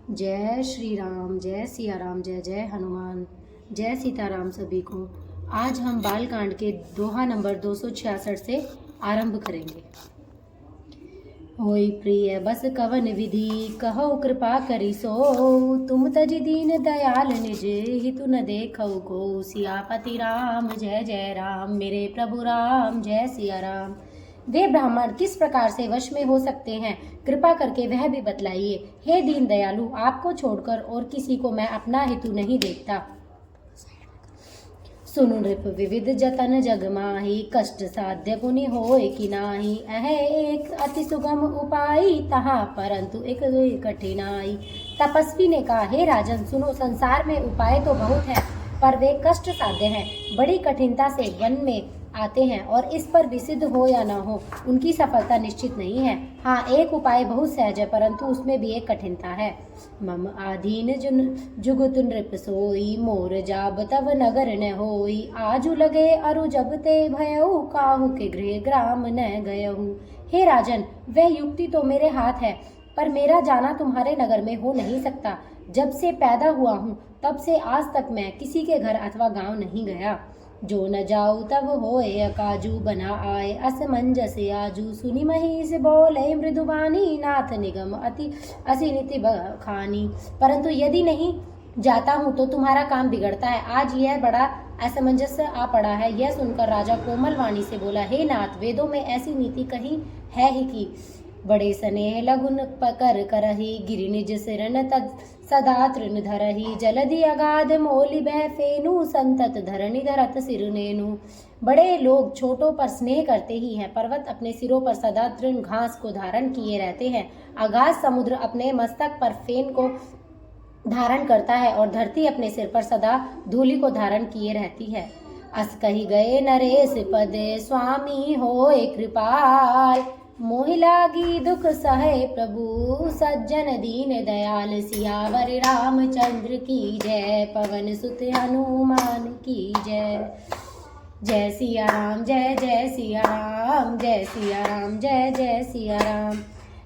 जय श्री राम, जय सिया राम, जय जय हनुमान, जय सीताराम सभी को। आज हम बालकांड के दोहा नंबर 266 से आरंभ करेंगे। होई प्रिय बस कवन विधि, कहो कृपा करी सो। तुम तज दीन दयाल निज, हितु न देखऊ को। सियापति राम जय जय राम, मेरे प्रभु राम जय सिया राम। वे ब्राह्मण किस प्रकार से वश में हो सकते हैं, कृपा करके वह भी बतलाइए। हे दीन दयालु, आपको छोड़कर और किसी को मैं अपना हेतु नहीं देखता। सुनु नृप विविध जतन जग माही, कष्ट साध्य पुनि होय कि नाही। अह एक अति सुगम उपाय, तहा परंतु एक कठिनाई। तपस्वी ने कहा, हे राजन सुनो, संसार में उपाय तो बहुत है, पर वे कष्ट साध्य हैं, बड़ी कठिनता से वन में आते हैं, और इस पर भी सिद्ध हो या न हो उनकी सफलता निश्चित नहीं है। हाँ, एक उपाय बहुत सहज है, परंतु उसमें भी एक कठिनता है। मम आधीन जुगत नृप सोई, मोर जाब तब नगर न होई। आजु लगे अरु जब ते भयऊ, काहू के गृह ग्राम न गयहू। हे राजन, वह युक्ति तो मेरे हाथ है, पर मेरा जाना तुम्हारे नगर में हो नहीं सकता। जब से पैदा हुआ हूँ तब से आज तक मैं किसी के घर अथवा गांव नहीं गया। जो न जाऊ तब होए अकाजू, बना आए असमंजस आजू। सुनी महिष बोले मृदुबानी, नाथ निगम अति असिनिति बखानी। परंतु यदि नहीं जाता हूँ तो तुम्हारा काम बिगड़ता है। आज यह बड़ा असमंजस आ पड़ा है। यह सुनकर राजा कोमल वाणी से बोला, हे नाथ, वेदों में ऐसी नीति कहीं है ही कि बड़े स्नेह लघुन पकर करही, गिरि निज सिरन तद सदा तृण धरही। जलधि अगाध मोलि बह फेनु, संतत धरणी धरत सिर नेनु। बड़े लोग छोटों पर स्नेह करते ही हैं, पर्वत अपने सिरों पर सदा तृण घास को धारण किए रहते हैं। अगाध समुद्र अपने मस्तक पर फेन को धारण करता है, और धरती अपने सिर पर सदा धूलि को धारण किए रहती है। अस कही गए नरेश पद, स्वामी होए कृपाल। मोहि लागी दुख सहे प्रभु, सज्जन दीन दयाल। सियावर रामचंद्र की जय, पवन सुत हनुमान की जय। जय सिया राम, जय जय सिया राम, जय सिया राम, जय जय सिया राम।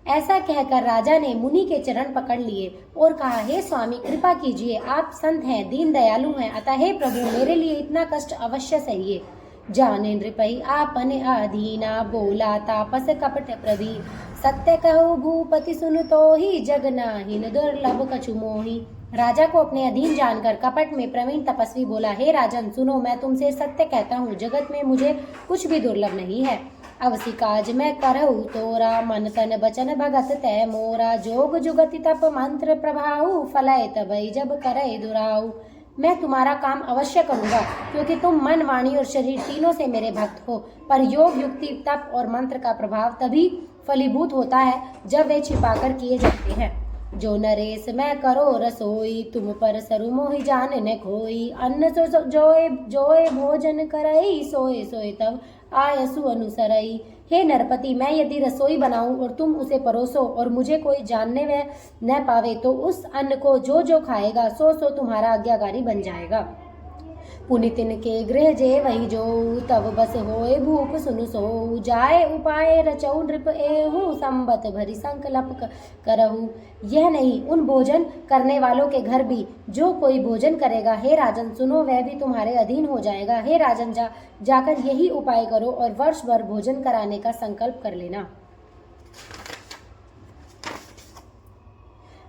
ऐसा कहकर राजा ने मुनि के चरण पकड़ लिए और कहा, हे स्वामी, कृपा कीजिए, आप संत हैं, दीन दयालु हैं, अतः हे प्रभु, मेरे लिए इतना कष्ट अवश्य सहिए। जाने नृपहि आपने आधीना, बोला तापस कपट प्रभि। सत्य कहु भूपति सुन तो ही, जग नाहिन दुर्लभ कछु मोहि। राजा को अपने अधीन जानकर कपट में प्रवीण तपस्वी बोला, हे राजन सुनो, मैं तुमसे सत्य कहता हूँ, जगत में मुझे कुछ भी दुर्लभ नहीं है। अवसि काज मैं करहु तोरा, मन तन बचन भगत तै मोरा। जोग जुगति तप मंत्र प्रभाऊ, फलय तबई जब करय दुराऊ। मैं तुम्हारा काम अवश्य करूंगा, क्योंकि तुम मन, वाणी और शरीर तीनों से मेरे भक्त हो। पर योग, युक्ति, तप और मंत्र का प्रभाव तभी फलीभूत होता है जब वे छिपाकर किए जाते हैं। जो नरेश मैं करो रसोई, तुम पर सरु मोहि जान न खोई। अन्न जोए जोए भोजन करई, सोए सोए तब आयसु अनुसरई। हे नरपति, मैं यदि रसोई बनाऊं और तुम उसे परोसो और मुझे कोई जानने में न पावे, तो उस अन्न को जो जो खाएगा सो सो तुम्हारा आज्ञाकारी बन जाएगा। पुनितिन के गृह जे वही जो, तब बस होए भूप सुनु सो। जाए उपाय रचऊ नृप एहू, संबत भरी संकल्प करहु। यह नहीं, उन भोजन करने वालों के घर भी जो कोई भोजन करेगा, हे राजन सुनो, वह भी तुम्हारे अधीन हो जाएगा। हे राजन, जाकर यही उपाय करो और वर्ष भर भोजन कराने का संकल्प कर लेना।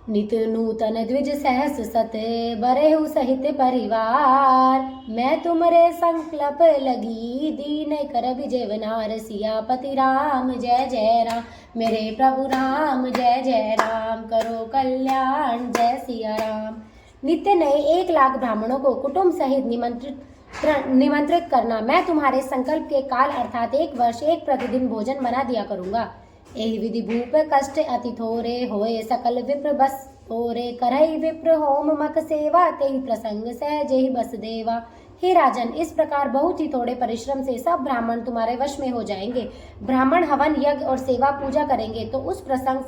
नित नूतन द्विज सहस सत, बरेहु सहित परिवार। मैं तुमरे संकल्प लगी, दीन कर विजय वनार। सियापति राम जय जय राम, मेरे प्रभु राम जय जय राम। करो कल्याण जय सिया राम। नित्य नए 1 लाख ब्राह्मणों को कुटुंब सहित निमंत्रित करना। मैं तुम्हारे संकल्प के काल अर्थात 1 वर्ष 1 प्रतिदिन भोजन बना दिया करूंगा। एहि विधि भूप कष्ट अति थोरे, होए सकल विप्र बस तोरे। करई विप्र होम मक सेवा, तेहि प्रसंग सहजेहि बस देवा। हे राजन, इस प्रकार बहुत ही थोड़े परिश्रम से सब ब्राह्मण तुम्हारे वश में हो जाएंगे। ब्राह्मण हवन, यज्ञ और सेवा पूजा करेंगे तो उस प्रसंग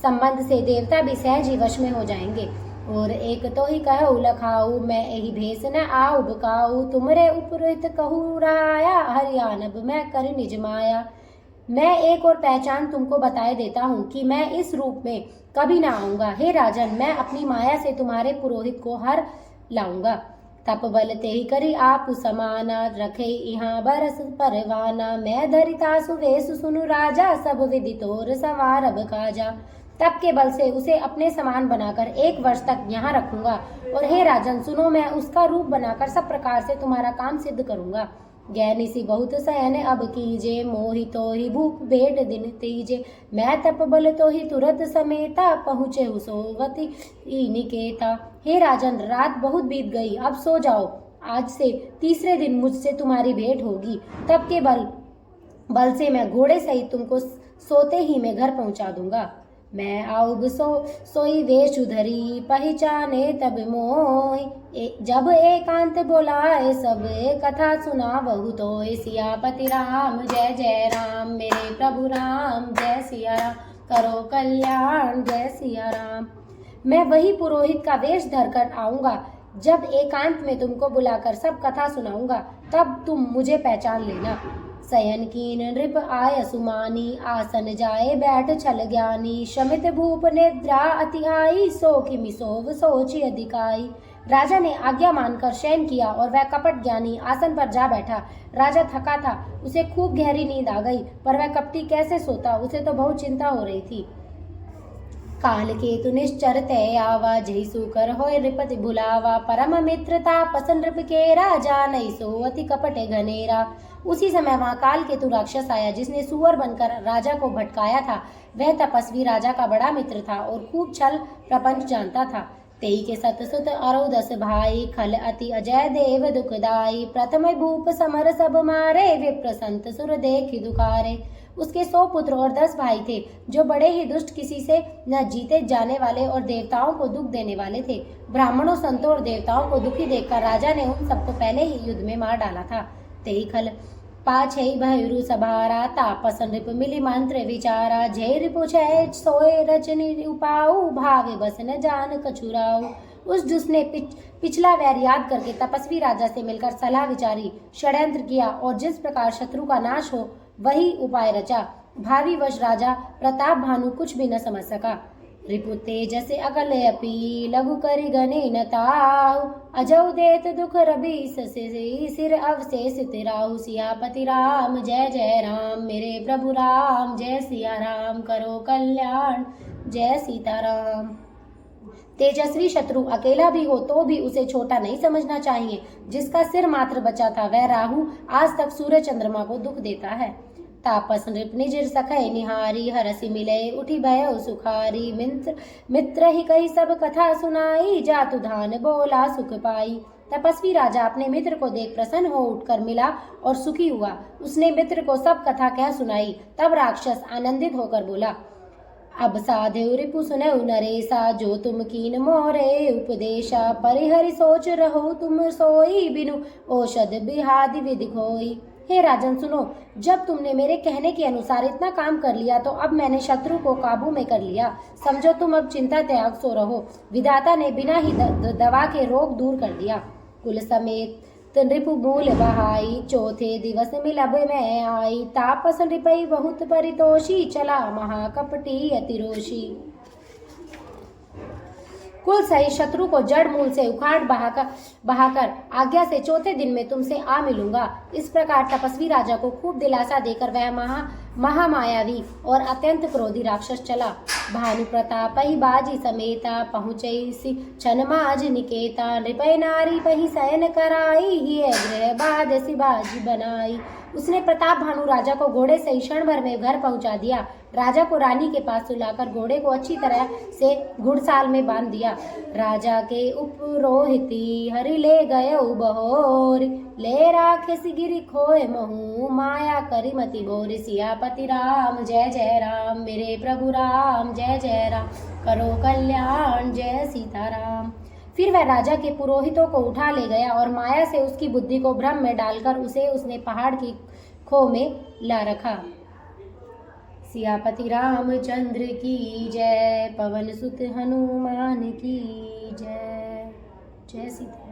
संबंध से देवता भी सहज ही वश में हो जाएंगे। और एक तो ही कहु लखाऊ, मैं एहि भेष न आऊ बकाऊ। तुमरे उपरित कहू राया, हरियाणब मैं कर निज माया। मैं एक और पहचान तुमको बताए देता हूँ कि मैं इस रूप में कभी ना आऊंगा। हे राजन, मैं अपनी माया से तुम्हारे पुरोहित को हर लाऊंगा। तप बल तेहि करी आप समाना, रखे यहाँ बरस परवाना। मैं धरिता सुवेश सुनु राजा, सब विधि तोर सवार अब काजा। तप के बल से उसे अपने समान बनाकर 1 वर्ष तक यहाँ रखूंगा। और हे राजन सुनो, मैं उसका रूप बनाकर सब प्रकार से तुम्हारा काम सिद्ध करूंगा। ज्ञानी सी बहुत सैन अब कीजे, मोहि तो ही भूप भेट दिन तीजे। मैं तप बल तो ही तुरत समेता, पहुँचे सोवती निकेता। हे राजन, रात बहुत बीत गई, अब सो जाओ। आज से तीसरे दिन मुझसे तुम्हारी भेंट होगी। तप के बल से मैं घोड़े सहित तुमको सोते ही मैं घर पहुंचा दूंगा। मैं आउब सोई वेश धरी, पहचाने तब मोहि। जब एकांत बोलाए सब, कथा सुना बहु तोय। सियापति राम जय जय राम, मेरे प्रभु राम जय सिया राम। करो कल्याण जय सिया राम। मैं वही पुरोहित का वेश धरकर आऊंगा। जब एकांत में तुमको बुलाकर सब कथा सुनाऊंगा, तब तुम मुझे पहचान लेना। शयन कीन नृप आय सुमानी, आसन जाए बैठ छल ज्ञानी। शमित भूप निद्रा अति आई, सो किमि सोव सोचि अधिकाई। राजा ने आज्ञा मानकर शयन किया और वह कपट ज्ञानी आसन पर जा बैठा। राजा थका था, उसे खूब गहरी नींद आ गई, पर वह कपटी कैसे सोता, उसे तो बहुत चिंता हो रही थी। काल केतु निश्चर तय आवा, जही सुकर होय नृपति भुलावा। परम मित्रता पसन नृप के राजा, नहीं सो अति कपटे घनेरा। उसी समय वहां काल केतु राक्षस आया, जिसने सुअर बनकर राजा को भटकाया था। वह तपस्वी राजा का बड़ा मित्र था और खूब छल प्रपंच जानता था। तेई के सतसुत अरौ 10 भाई, खल अति अजय देव दुखदाई। प्रथम भूप समर सब मारे, विप्र संत सुर देखि दुखारे। उसके 100 पुत्र और 10 भाई थे, जो बड़े ही दुष्ट, किसी से न जीते जाने वाले और देवताओं को दुख देने वाले थे। ब्राह्मणों, संतों और देवताओं को दुखी देखकर राजा ने उन सबको पहले ही युद्ध में मार डाला था। तेई खल पाछई भयरु सभारा, तापस नृप मिली मंत्र विचारा। जय रिपु छय सोए रचनि उपाऊ, भावे बस न जान कछुराऊ। उस दुष्ट ने पिछला वैर याद करके तपस्वी राजा से मिलकर सलाह विचारी, षड्यंत्र किया और जिस प्रकार शत्रु का नाश हो वही उपाय रचा। भावी वश राजा प्रताप भानु कुछ भी न समझ सका। रिपु तेजस अकल अपी, लघु करि गने न ताऊ। अजौ देत दुख रबी सिर अवशेष तिराऊ। सियापति राम जय जय राम, मेरे प्रभु राम जय सिया राम। करो कल्याण जय सीताराम। तेजस्वी शत्रु अकेला भी हो तो भी उसे छोटा नहीं समझना चाहिए। जिसका सिर मात्र बचा था वह राहु आज तक सूर्य चंद्रमा को दुख देता है। तापस नृप निजिर सखय निहारी, हरसि मिले उठी भय सुखारी। मित्र ही कही सब कथा सुनाई, जातु धान बोला सुख पाई। तपस्वी राजा अपने मित्र को देख प्रसन्न हो उठकर मिला और सुखी हुआ। उसने मित्र को सब कथा कह सुनाई। तब राक्षस आनंदित होकर बोला, अब साधे रिपु सुनऊ नरेसा, जो तुम कीन मोरे उपदेशा। परिहरि सोच रहो तुम सोई, बिनु औषध बिहादि विधि खोई। हे राजन सुनो, जब तुमने मेरे कहने के अनुसार इतना काम कर लिया तो अब मैंने शत्रु को काबू में कर लिया। समझो तुम अब चिंता त्याग सो रहो। विधाता ने बिना ही दवा के रोग दूर कर दिया। कुल समेत नृपु मूल बहाई, चौथे दिवस मिलब में आई। तापस नृपई बहुत परितोषी, चला महाकपटी अतिरोषी। कुल सही शत्रु को जड़ मूल से उखाड़ बहाकर आज्ञा से चौथे दिन में तुमसे आ मिलूंगा। इस प्रकार तपस्वी राजा को खूब दिलासा देकर वह महामायावी और अत्यंत क्रोधी राक्षस चला। भानु प्रताप ही बाजी समेता, पहुँचई छनमाज निकेता। नृपय नारी पही शयन कराई, हिय गृह बाद सी बाजी बनाई। उसने प्रताप भानु राजा को घोड़े से क्षण भर में घर पहुंचा दिया। राजा को रानी के पास सुलाकर घोड़े को अच्छी तरह से घुड़साल में बांध दिया। राजा के उपरोहिती हरि ले गए बहोर, ले राखे गिरि खोए महू, माया करी मति भोर। सियापति राम जय जय राम, मेरे प्रभु राम जय जय राम। करो कल्याण जय सीताराम। फिर वह राजा के पुरोहितों को उठा ले गया और माया से उसकी बुद्धि को भ्रम में डालकर उसने पहाड़ की खो में ला रखा। सियापति रामचंद्र की जय, पवन सुत हनुमान की जय। जय सीता।